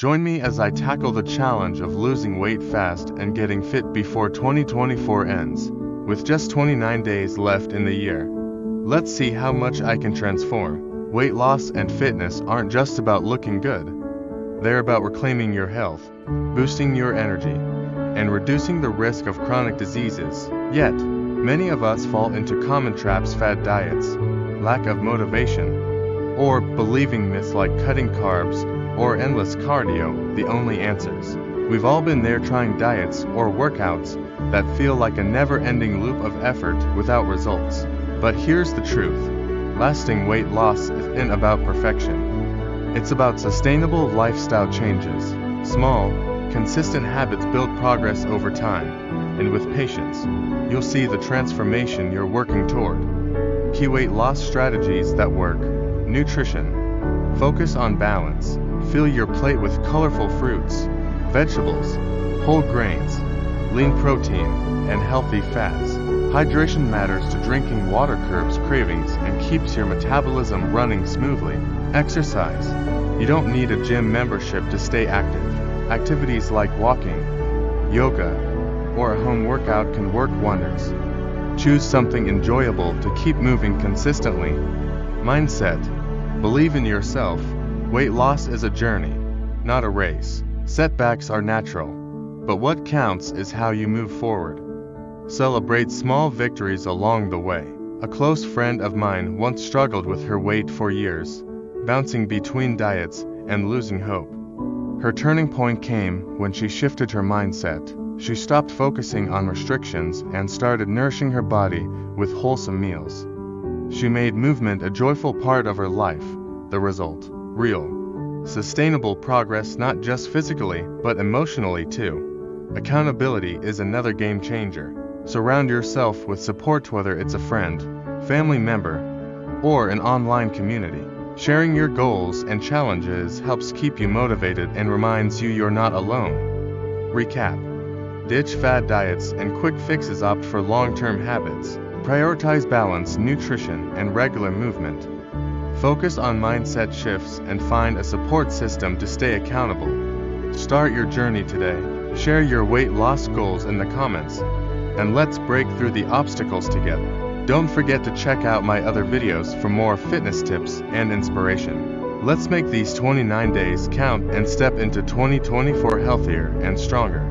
Join me as I tackle the challenge of losing weight fast and getting fit before 2024 ends. With just 29 days left in the year, let's see how much I can transform. Weight loss and fitness aren't just about looking good. They're about reclaiming your health, boosting your energy, and reducing the risk of chronic diseases. Yet, many of us fall into common traps: fad diets, lack of motivation, or believing myths like cutting carbs or endless cardio the only answers. We've all been there, trying diets or workouts that feel like a never-ending loop of effort without results. But here's the truth: lasting weight loss isn't about perfection. It's about sustainable lifestyle changes. Small, consistent habits build progress over time, and with patience, you'll see the transformation you're working toward. Key weight loss strategies that work: nutrition. Focus on balance. Fill your plate with colorful fruits, vegetables, whole grains, lean protein, and healthy fats. Hydration matters too. Drinking water curbs cravings and keeps your metabolism running smoothly. Exercise. You don't need a gym membership to stay active. Activities like walking, yoga, or a home workout can work wonders. Choose something enjoyable to keep moving consistently. Mindset. Believe in yourself. Weight loss is a journey, not a race. Setbacks are natural, but what counts is how you move forward. Celebrate small victories along the way. A close friend of mine once struggled with her weight for years, bouncing between diets and losing hope. Her turning point came when she shifted her mindset. She stopped focusing on restrictions and started nourishing her body with wholesome meals. She made movement a joyful part of her life. The result: real, sustainable progress, not just physically, but emotionally too. Accountability is another game changer. Surround yourself with support, whether it's a friend, family member, or an online community. Sharing your goals and challenges helps keep you motivated and reminds you you're not alone. Recap. Ditch fad diets and quick fixes. Opt for long-term habits. Prioritize balance, nutrition, and regular movement. Focus on mindset shifts and find a support system to stay accountable. Start your journey today. Share your weight loss goals in the comments, and let's break through the obstacles together. Don't forget to check out my other videos for more fitness tips and inspiration. Let's make these 29 days count and step into 2024 healthier and stronger.